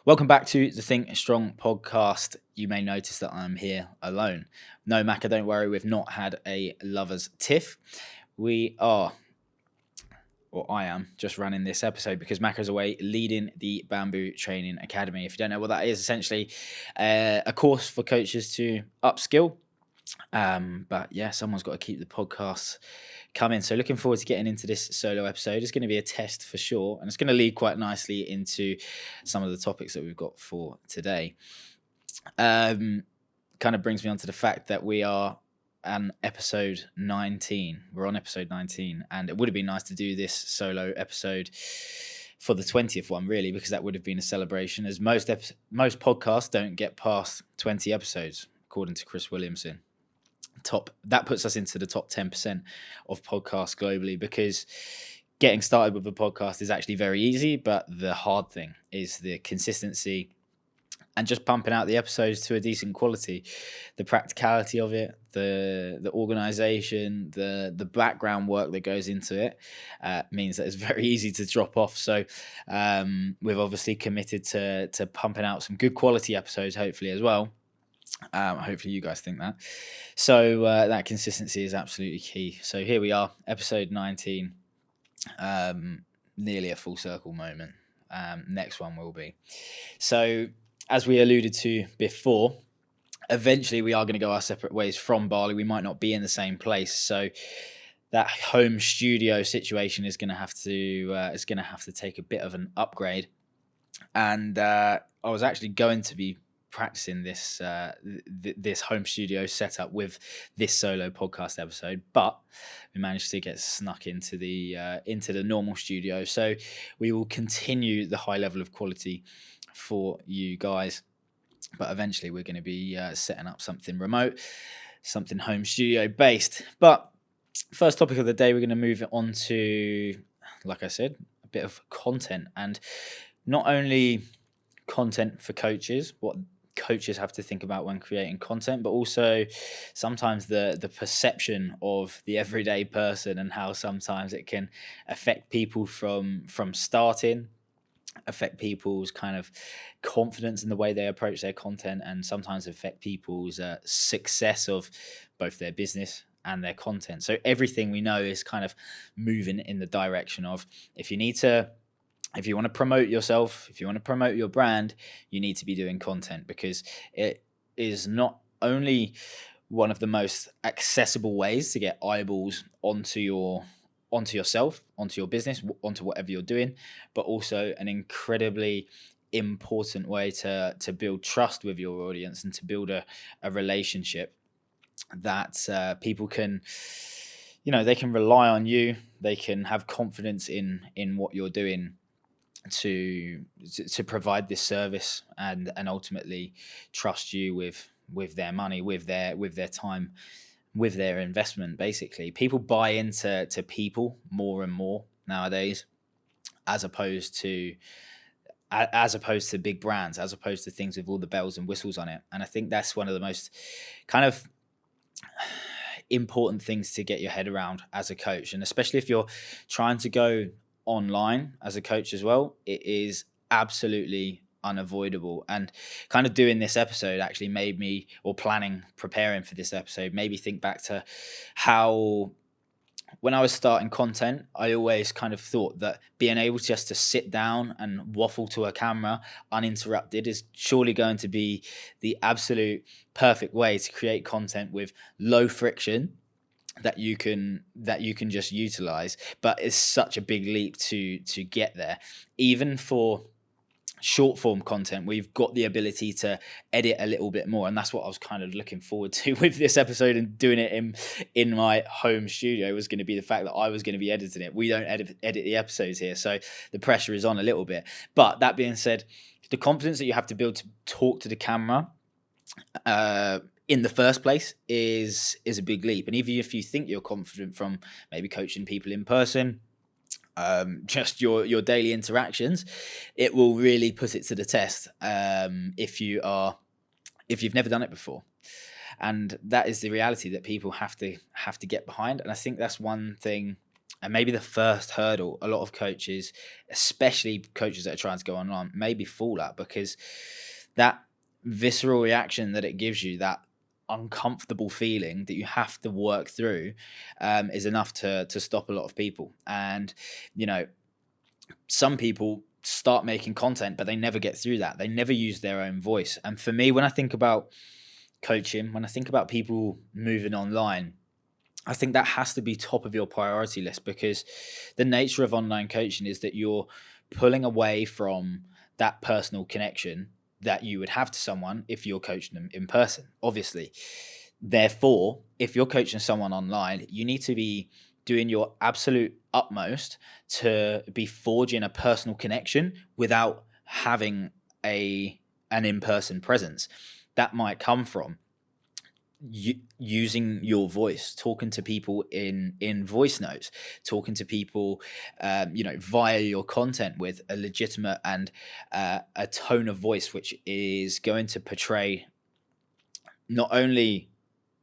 Welcome back to the Think Strong podcast. You may notice that I'm here alone. No, Macca, don't worry, we've not had a lover's tiff. We are, or I am, just running this episode because Macca's away leading the Bamboo Training Academy. If you don't know what that is, essentially a course for coaches to upskill. But yeah, someone's got to keep the podcast coming. So looking forward to getting into this solo episode. It's going to be a test for sure, and it's going to lead quite nicely into some of the topics that we've got for today. Kind of brings me on to the fact that we are on episode 19. We're on episode 19, and it would have been nice to do this solo episode for the 20th one, really, because that would have been a celebration, as most podcasts don't get past 20 episodes, according to Chris Williamson. That puts us into the top 10% of podcasts globally, because getting started with a podcast is actually very easy, but the hard thing is the consistency and just pumping out the episodes to a decent quality. The practicality of it, the organization, the background work that goes into it means that it's very easy to drop off. So we've obviously committed to pumping out some good quality episodes, hopefully as well. Hopefully you guys think that. So that consistency is absolutely key. So here we are, episode 19, nearly a full circle moment. Next one will be. So as we alluded to before, eventually we are going to go our separate ways from Bali. We might not be in the same place. So that home studio situation is going to have to take a bit of an upgrade. And I was actually going to be practicing this this home studio setup with this solo podcast episode, but we managed to get snuck into the normal studio. So we will continue the high level of quality for you guys, but eventually we're going to be setting up something remote, something home studio based. But first topic of the day, we're going to move it on to, like I said, a bit of content, and not only content for coaches, what coaches have to think about when creating content, but also sometimes the perception of the everyday person and how sometimes it can affect people from starting, affect people's kind of confidence in the way they approach their content, and sometimes affect people's success of both their business and their content. So everything we know is kind of moving in the direction of, if you want to promote yourself, if you want to promote your brand, you need to be doing content, because it is not only one of the most accessible ways to get eyeballs onto yourself, onto your business, onto whatever you're doing, but also an incredibly important way to build trust with your audience and to build a relationship that people can, they can rely on you, they can have confidence in what you're doing to provide this service, and ultimately trust you with their money, with their time, with their investment. Basically, people buy into people more and more nowadays, as opposed to big brands, as opposed to things with all the bells and whistles on it. And I think that's one of the most kind of important things to get your head around as a coach, and especially if you're trying to go online as a coach as well, it is absolutely unavoidable. And kind of doing this episode actually made me, or preparing for this episode, made me think back to how, when I was starting content, I always kind of thought that being able just to sit down and waffle to a camera uninterrupted is surely going to be the absolute perfect way to create content with low friction that you can just utilize. But it's such a big leap to get there. Even for short form content, we've got the ability to edit a little bit more, and that's what I was kind of looking forward to with this episode, and doing it in my home studio was going to be the fact that I was going to be editing it. We don't edit the episodes here, so the pressure is on a little bit. But that being said, the confidence that you have to build to talk to the camera in the first place is a big leap. And even if you think you're confident from maybe coaching people in person, just your daily interactions, it will really put it to the test if you've never done it before. And that is the reality that people have to get behind. And I think that's one thing And maybe the first hurdle a lot of coaches, especially coaches that are trying to go online, maybe fall at, because that visceral reaction that it gives you, that uncomfortable feeling that you have to work through, is enough to stop a lot of people. And, you know, some people start making content, but they never get through that. They never use their own voice. And for me, when I think about coaching, when I think about people moving online, I think that has to be top of your priority list, because the nature of online coaching is that you're pulling away from that personal connection that you would have to someone if you're coaching them in person, obviously. Therefore, if you're coaching someone online, you need to be doing your absolute utmost to be forging a personal connection without having an in-person presence. That might come from using your voice, talking to people in voice notes, talking to people, via your content with a legitimate and a tone of voice which is going to portray not only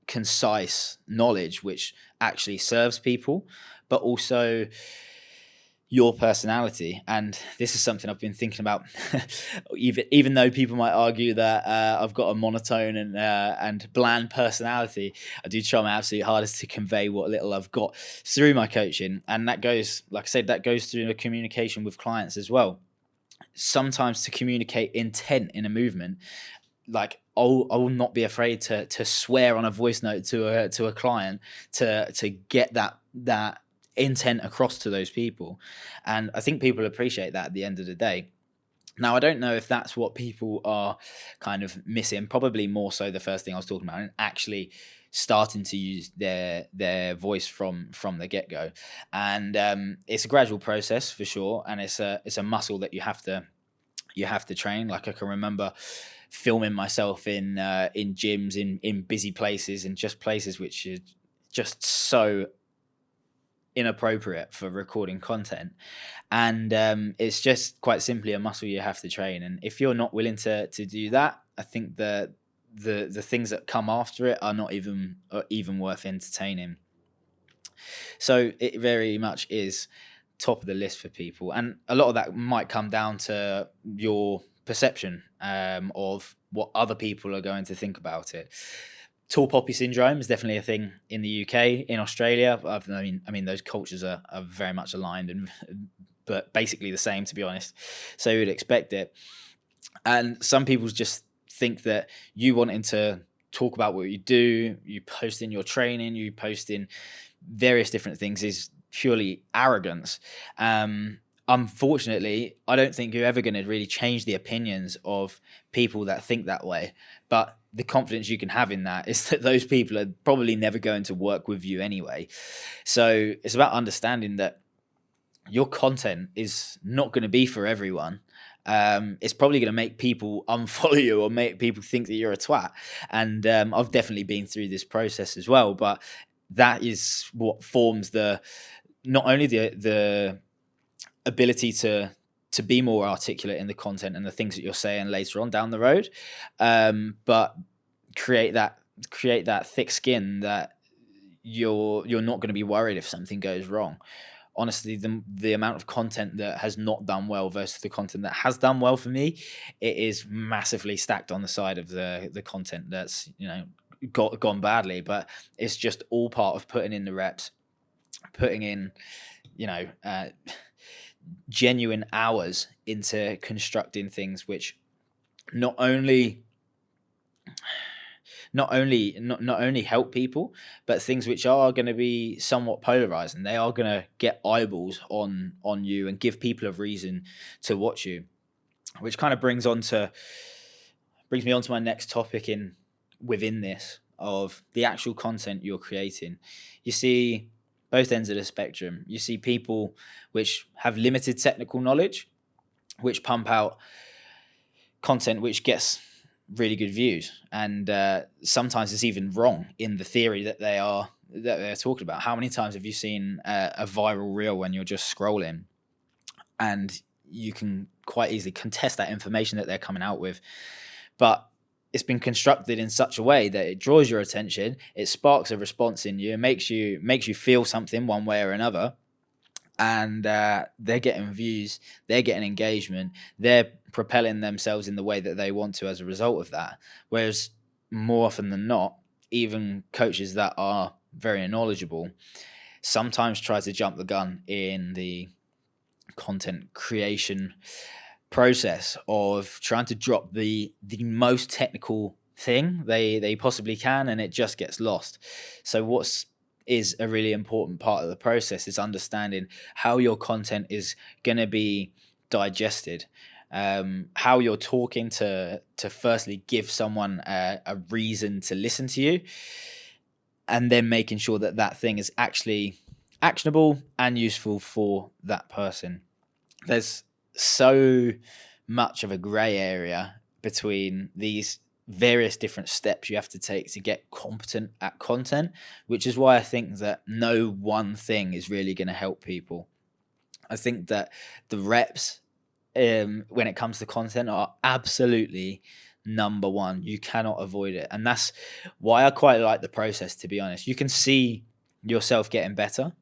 concise knowledge which actually serves people, but also your personality. And this is something I've been thinking about. even though people might argue that I've got a monotone and bland personality, I do try my absolute hardest to convey what little I've got through my coaching. And that goes, like I said, that goes through the communication with clients as well. Sometimes to communicate intent in a movement, like I will not be afraid to swear on a voice note to a client to get that intent across to those people. And I think people appreciate that at the end of the day. Now, I don't know if that's what people are kind of missing, probably more so the first thing I was talking about, and actually starting to use their voice from the get-go. And it's a gradual process for sure, and it's a muscle that you have to train. Like, I can remember filming myself in gyms, in busy places, and just places which are just so inappropriate for recording content. And it's just quite simply a muscle you have to train. And if you're not willing to do that, I think the things that come after it are not even worth entertaining. So it very much is top of the list for people, and a lot of that might come down to your perception of what other people are going to think about it. Tall poppy syndrome is definitely a thing in the UK. In Australia, I mean, those cultures are very much aligned, but basically the same, to be honest. So you would expect it. And some people just think that you wanting to talk about what you do, you post in your training, you post in various different things, is purely arrogance. Unfortunately, I don't think you're ever going to really change the opinions of people that think that way. But the confidence you can have in that is that those people are probably never going to work with you anyway. So it's about understanding that your content is not going to be for everyone. It's probably going to make people unfollow you or make people think that you're a twat. And I've definitely been through this process as well. But that is what forms not only the ability to be more articulate in the content and the things that you're saying later on down the road, but create that thick skin that you're not going to be worried if something goes wrong. Honestly, the amount of content that has not done well versus the content that has done well for me, it is massively stacked on the side of the content that's gone badly. But it's just all part of putting in the reps, putting in genuine hours into constructing things which not only help people, but things which are going to be somewhat polarizing. They are going to get eyeballs on you and give people a reason to watch you, which kind of brings me on to my next topic within this, of the actual content you're creating. You see both ends of the spectrum. You see people which have limited technical knowledge, which pump out content which gets really good views, and sometimes it's even wrong in the theory that they're talking about. How many times have you seen a viral reel when you're just scrolling, and you can quite easily contest that information that they're coming out with, but it's been constructed in such a way that it draws your attention, it sparks a response in you, and makes you feel something one way or another, and they're getting views, they're getting engagement, they're propelling themselves in the way that they want to as a result of that. Whereas more often than not, even coaches that are very knowledgeable sometimes try to jump the gun in the content creation process of trying to drop the most technical thing they possibly can, and it just gets lost. So what's is a really important part of the process is understanding how your content is going to be digested, how you're talking to firstly give someone a reason to listen to you, and then making sure that that thing is actually actionable and useful for that person. There's so much of a gray area between these various different steps you have to take to get competent at content, which is why I think that no one thing is really going to help people. I think that the reps, when it comes to content, are absolutely number one. You cannot avoid it. And that's why I quite like the process, to be honest. You can see yourself getting better,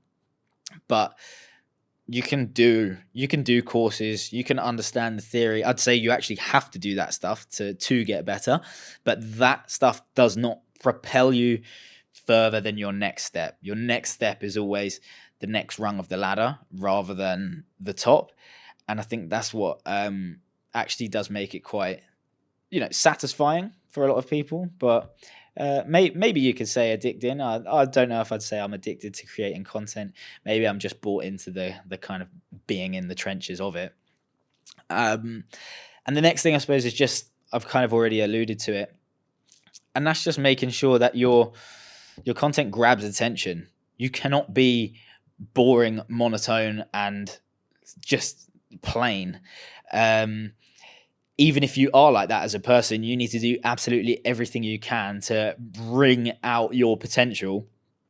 but you can do courses, you can understand the theory. I'd say you actually have to do that stuff to get better, but that stuff does not propel you further than your next step. Your next step is always the next rung of the ladder rather than the top. And I think that's what actually does make it quite, satisfying for a lot of people. But maybe you could say addicting. I don't know if I'd say I'm addicted to creating content. Maybe I'm just bought into the kind of being in the trenches of it. And the next thing, I suppose, is just, I've kind of already alluded to it, and that's just making sure that your content grabs attention. You cannot be boring, monotone, and just plain. Even if you are like that as a person, you need to do absolutely everything you can to bring out your potential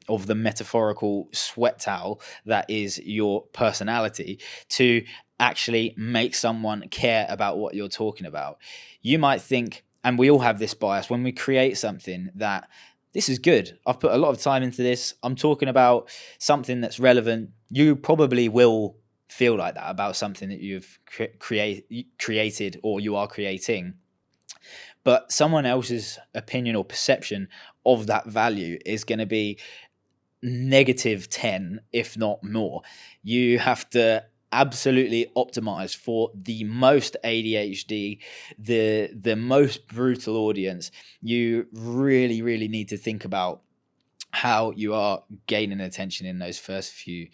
of the metaphorical sweat towel that is your personality to actually make someone care about what you're talking about. You might think, and we all have this bias when we create something, that this is good. I've put a lot of time into this. I'm talking about something that's relevant. You probably will feel like that about something that you've created or you are creating. But someone else's opinion or perception of that value is going to be -10, if not more. You have to absolutely optimize for the most ADHD, the most brutal audience. You really, really need to think about how you are gaining attention in those first few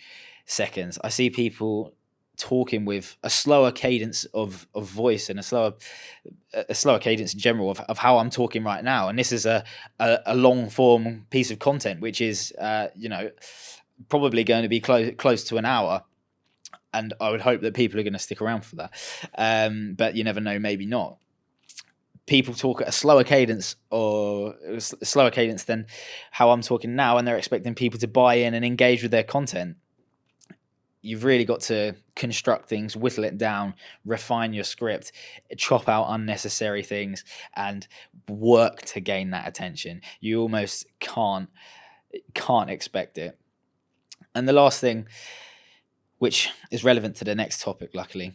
seconds. I see people talking with a slower cadence of voice and a slower cadence in general of how I'm talking right now. And this is a long form piece of content, which is, probably going to be close to an hour. And I would hope that people are going to stick around for that. But you never know, maybe not. People talk at a slower cadence than how I'm talking now, and they're expecting people to buy in and engage with their content. You've really got to construct things, whittle it down, refine your script, chop out unnecessary things, and work to gain that attention. You almost can't expect it. And the last thing, which is relevant to the next topic, luckily,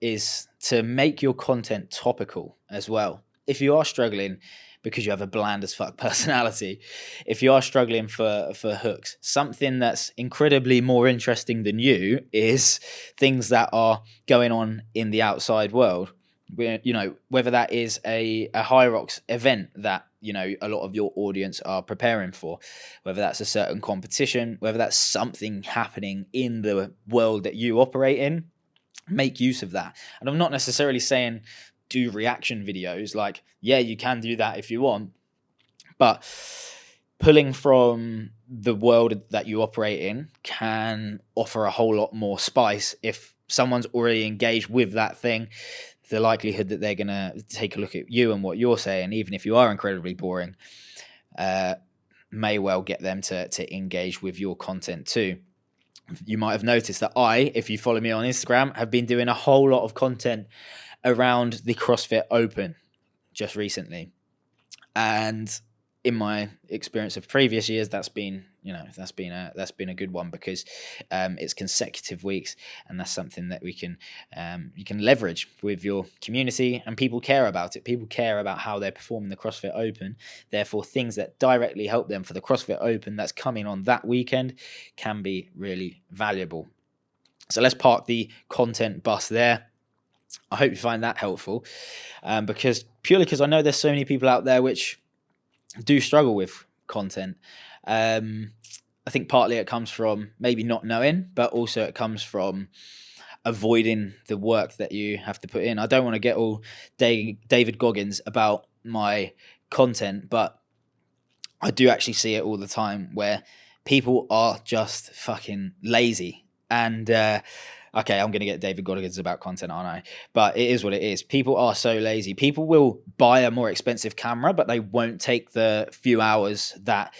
is to make your content topical as well. If you are struggling because you have a bland as fuck personality, if you are struggling for hooks, something that's incredibly more interesting than you is things that are going on in the outside world. Whether that is a High Rocks event that, a lot of your audience are preparing for, whether that's a certain competition, whether that's something happening in the world that you operate in, make use of that. And I'm not necessarily saying do reaction videos. Like, yeah, you can do that if you want, but pulling from the world that you operate in can offer a whole lot more spice. If someone's already engaged with that thing, the likelihood that they're going to take a look at you and what you're saying, even if you are incredibly boring, may well get them to engage with your content too. You might have noticed that if you follow me on Instagram, have been doing a whole lot of content around the CrossFit Open just recently. And in my experience of previous years, that's been, that's been a good one, because it's consecutive weeks, and that's something that you can leverage with your community, and people care about it. People care about how they're performing the CrossFit Open. Therefore, things that directly help them for the CrossFit Open that's coming on that weekend can be really valuable. So let's park the content bus there. I hope you find that helpful, because I know there's so many people out there which do struggle with content. I think partly it comes from maybe not knowing, but also it comes from avoiding the work that you have to put in. I don't want to get all David Goggins about my content, but I do actually see it all the time where people are just fucking lazy. And okay, I'm going to get David Goggins about content, aren't I? But it is what it is. People are so lazy. People will buy a more expensive camera, but they won't take the few hours that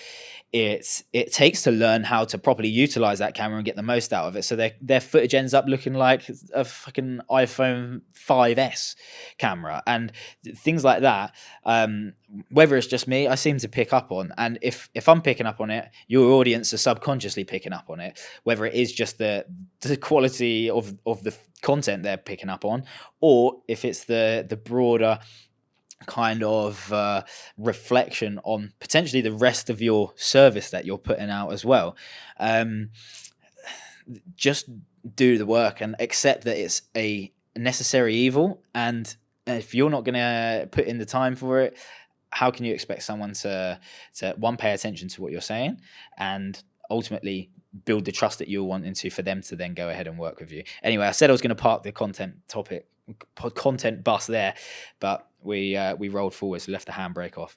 it takes to learn how to properly utilize that camera and get the most out of it. So their footage ends up looking like a fucking iPhone 5S camera and things like that. Whether it's just me, I seem to pick up on, and if I'm picking up on it, your audience is subconsciously picking up on it. Whether it is just the quality of the content they're picking up on, or if it's the broader kind of reflection on potentially the rest of your service that you're putting out as well. Just do the work and accept that it's a necessary evil, and if you're not going to put in the time for it, how can you expect someone to one, pay attention to what you're saying, and ultimately build the trust that you're wanting to for them to then go ahead and work with you? Anyway, I said I was going to park the content bus there, but we rolled forward, so left the handbrake off.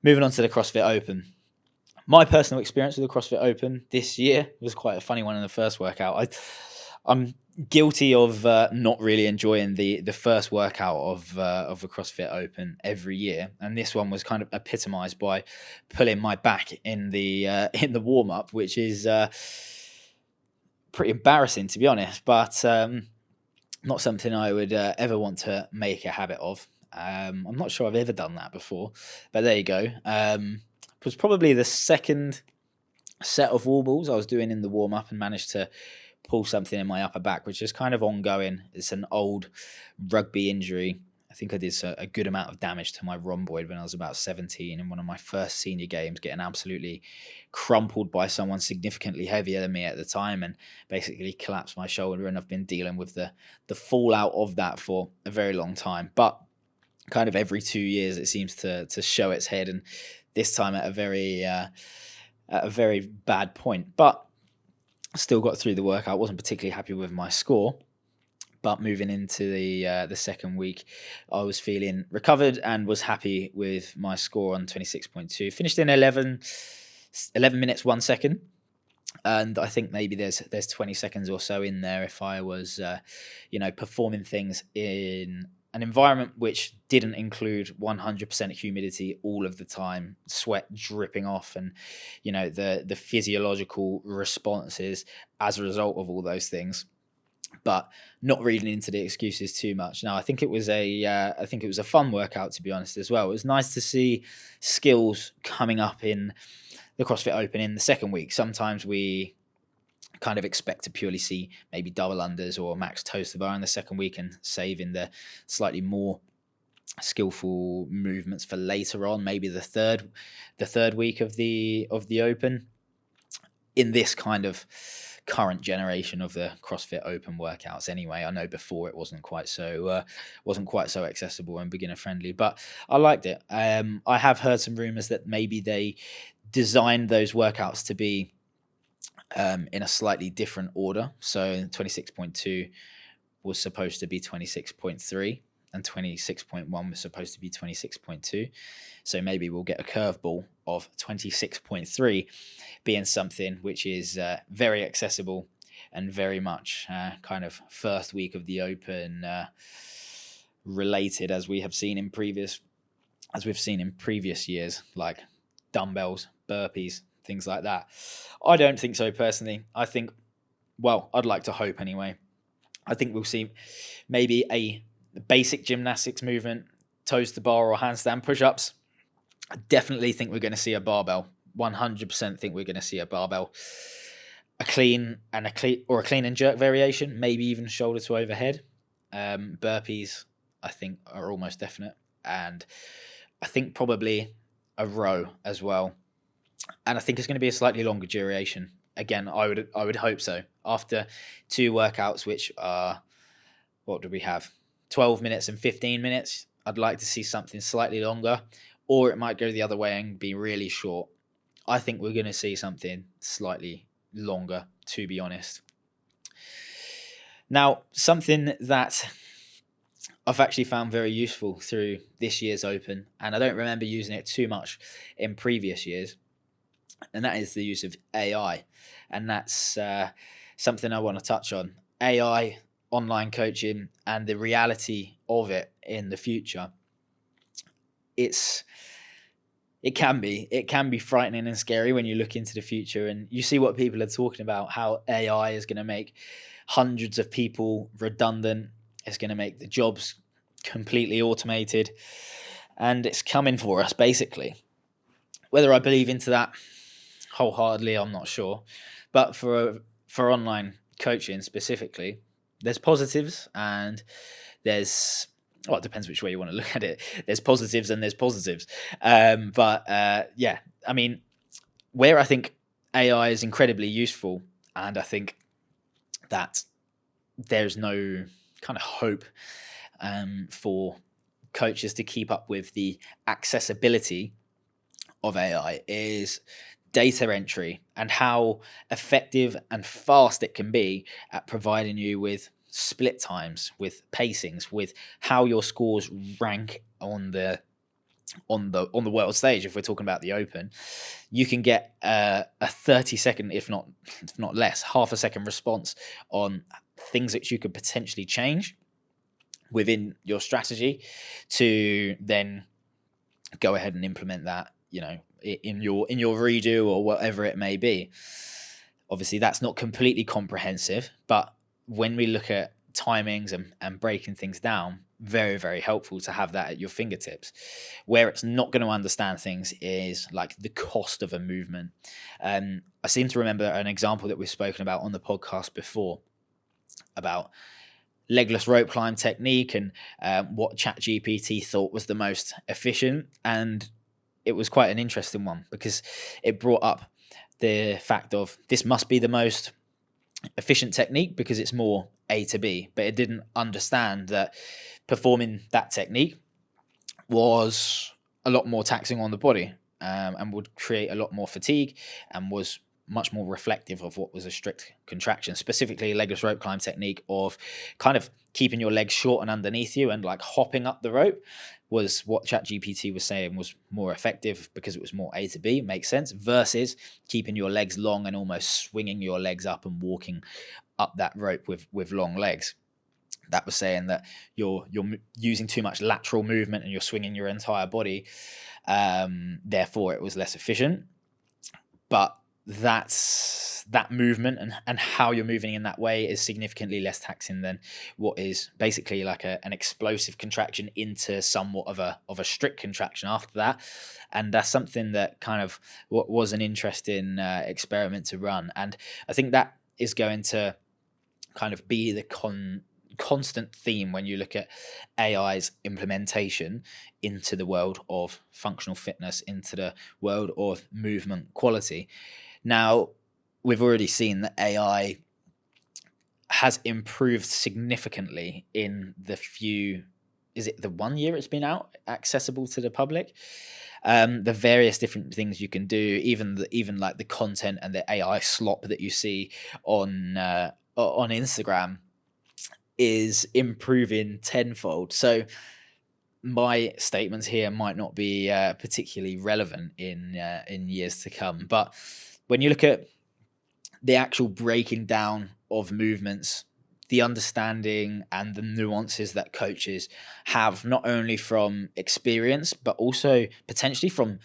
Moving on to the CrossFit Open. My personal experience with the CrossFit Open this year was quite a funny one in the first workout. I'm guilty of not really enjoying the first workout of the CrossFit Open every year, and this one was kind of epitomized by pulling my back in the warm up, which is pretty embarrassing, to be honest, but not something I would ever want to make a habit of. I'm not sure I've ever done that before, but there you go. It was probably the second set of wall balls I was doing in the warm up, and managed to pull something in my upper back, which is kind of ongoing. It's an old rugby injury. I think I did a good amount of damage to my rhomboid when I was about 17 in one of my first senior games, getting absolutely crumpled by someone significantly heavier than me at the time, and basically collapsed my shoulder. And I've been dealing with the fallout of that for a very long time. But kind of every 2 years, it seems to show its head, and this time at a very bad point. But still got through the workout. Wasn't particularly happy with my score. But moving into the second week, I was feeling recovered and was happy with my score on 26.2. Finished in 11 minutes, 1 second. And I think maybe there's 20 seconds or so in there if I was, performing things in an environment which didn't include 100% humidity all of the time, sweat dripping off, and, the physiological responses as a result of all those things. But not reading into the excuses too much. No, I think it was a fun workout, to be honest, as well. It was nice to see skills coming up in the CrossFit Open in the second week. Sometimes we kind of expect to purely see maybe double unders or max toes to bar in the second week, and saving the slightly more skillful movements for later on, maybe the third week of the Open. In this kind of current generation of the CrossFit Open workouts, anyway, I know before it wasn't quite so accessible and beginner friendly, but I liked it. I have heard some rumors that maybe they designed those workouts to be in a slightly different order. So 26.2 was supposed to be 26.3, and 26.1 was supposed to be 26.2. So maybe we'll get a curveball of 26.3 being something which is very accessible and very much kind of first week of the Open related, as we've seen in previous years, like dumbbells, burpees, things like that. I don't think so personally. I think, well, I'd like to hope anyway. I think we'll see maybe a basic gymnastics movement, toes to bar or handstand push-ups. I definitely think we're going to see a barbell 100% think we're going to see a barbell, a clean and jerk variation, maybe even shoulder to overhead. Burpees, I think, are almost definite, and I think probably a row as well. And I think it's going to be a slightly longer duration. Again, I would hope so. After 2 workouts, which are, what do we have? 12 minutes and 15 minutes. I'd like to see something slightly longer, or it might go the other way and be really short. I think we're going to see something slightly longer, to be honest. Now, something that I've actually found very useful through this year's Open, and I don't remember using it too much in previous years, and that is the use of AI. And that's something I want to touch on. AI, online coaching, and the reality of it in the future. It can be frightening and scary when you look into the future and you see what people are talking about, how AI is going to make hundreds of people redundant. It's going to make the jobs completely automated, and it's coming for us, basically. Whether I believe into that wholeheartedly, I'm not sure. But for online coaching specifically, there's positives and there's, well, it depends which way you want to look at it. There's positives and there's positives. Yeah, I mean, where I think AI is incredibly useful, and I think that there's no kind of hope for coaches to keep up with the accessibility of AI, is data entry and how effective and fast it can be at providing you with split times, with pacings, with how your scores rank on the world stage. If we're talking about the Open, you can get a 30-second, if not less, half a second response on things that you could potentially change within your strategy to then go ahead and implement that, in your redo or whatever it may be. Obviously, that's not completely comprehensive, but when we look at timings and breaking things down, very, very helpful to have that at your fingertips. Where it's not going to understand things is like the cost of a movement. I seem to remember an example that we've spoken about on the podcast before about legless rope climb technique and what ChatGPT thought was the most efficient. And it was quite an interesting one because it brought up the fact of this must be the most efficient technique because it's more A to B, but it didn't understand that performing that technique was a lot more taxing on the body and would create a lot more fatigue and was much more reflective of what was a strict contraction, specifically legless rope climb technique of kind of keeping your legs short and underneath you and like hopping up the rope was what ChatGPT was saying was more effective because it was more A to B, makes sense, versus keeping your legs long and almost swinging your legs up and walking up that rope with long legs. That was saying that you're using too much lateral movement and you're swinging your entire body. Therefore, it was less efficient. But that movement and how you're moving in that way is significantly less taxing than what is basically like an explosive contraction into somewhat of a strict contraction after that. And that's something that kind of was an interesting experiment to run. And I think that is going to kind of be the constant theme when you look at AI's implementation into the world of functional fitness, into the world of movement quality. Now, we've already seen that AI has improved significantly in the 1 year it's been out, accessible to the public. The various different things you can do, even like the content and the AI slop that you see on Instagram is improving tenfold. So my statements here might not be particularly relevant in years to come, but when you look at the actual breaking down of movements, the understanding and the nuances that coaches have, not only from experience, but also potentially from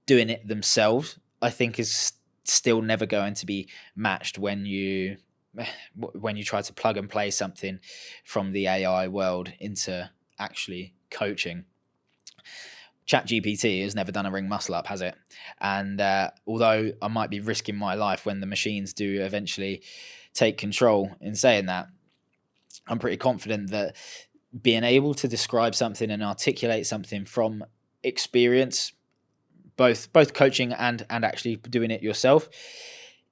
doing it themselves, I think is still never going to be matched when you try to plug and play something from the AI world into actually coaching. ChatGPT has never done a ring muscle up, has it? And although I might be risking my life when the machines do eventually take control in saying that, I'm pretty confident that being able to describe something and articulate something from experience, both coaching and actually doing it yourself,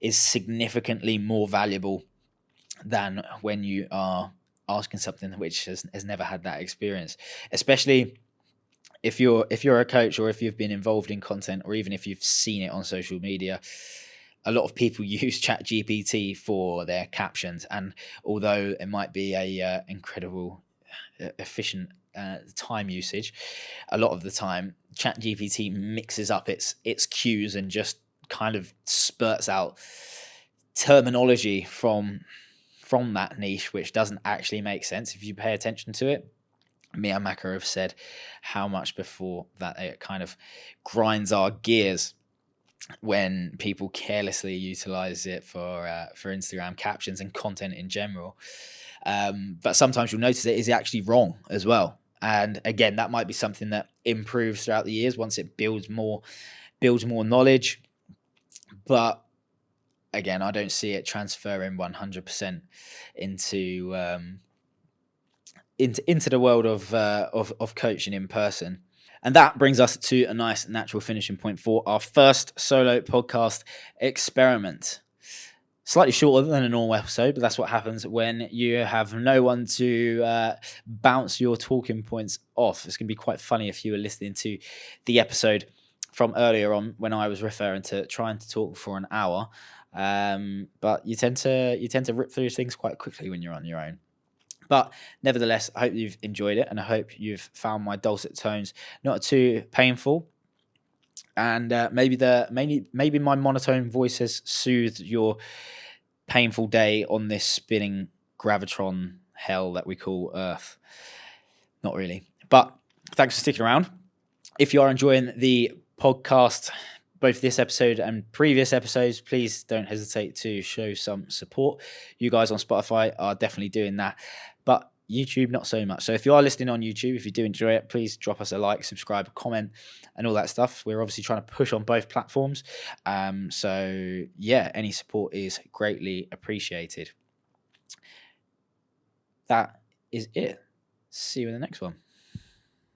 is significantly more valuable than when you are asking something which has never had that experience. Especially if you're a coach, or if you've been involved in content, or even if you've seen it on social media, a lot of people use ChatGPT for their captions. And although it might be a incredible efficient time usage, a lot of the time ChatGPT mixes up its cues and just kind of spurts out terminology from that niche, which doesn't actually make sense if you pay attention to it. Me and Macca have said how much before that it kind of grinds our gears when people carelessly utilize it for Instagram captions and content in general. But sometimes you'll notice it is actually wrong as well. And again, that might be something that improves throughout the years once it builds more knowledge. But again, I don't see it transferring 100% into the world of coaching in person. And that brings us to a nice natural finishing point for our first solo podcast experiment. Slightly shorter than a normal episode, but that's what happens when you have no one to bounce your talking points off. It's going to be quite funny if you were listening to the episode from earlier on when I was referring to trying to talk for an hour. But you tend to rip through things quite quickly when you're on your own. But nevertheless, I hope you've enjoyed it, and I hope you've found my dulcet tones not too painful. And maybe my monotone voice has soothed your painful day on this spinning gravitron hell that we call Earth. Not really. But thanks for sticking around. If you are enjoying the podcast, both this episode and previous episodes, please don't hesitate to show some support. You guys on Spotify are definitely doing that, but YouTube not so much. So if you are listening on YouTube, if you do enjoy it, please drop us a like, subscribe, comment, and all that stuff. We're obviously trying to push on both platforms. So yeah, any support is greatly appreciated. That is it. See you in the next one.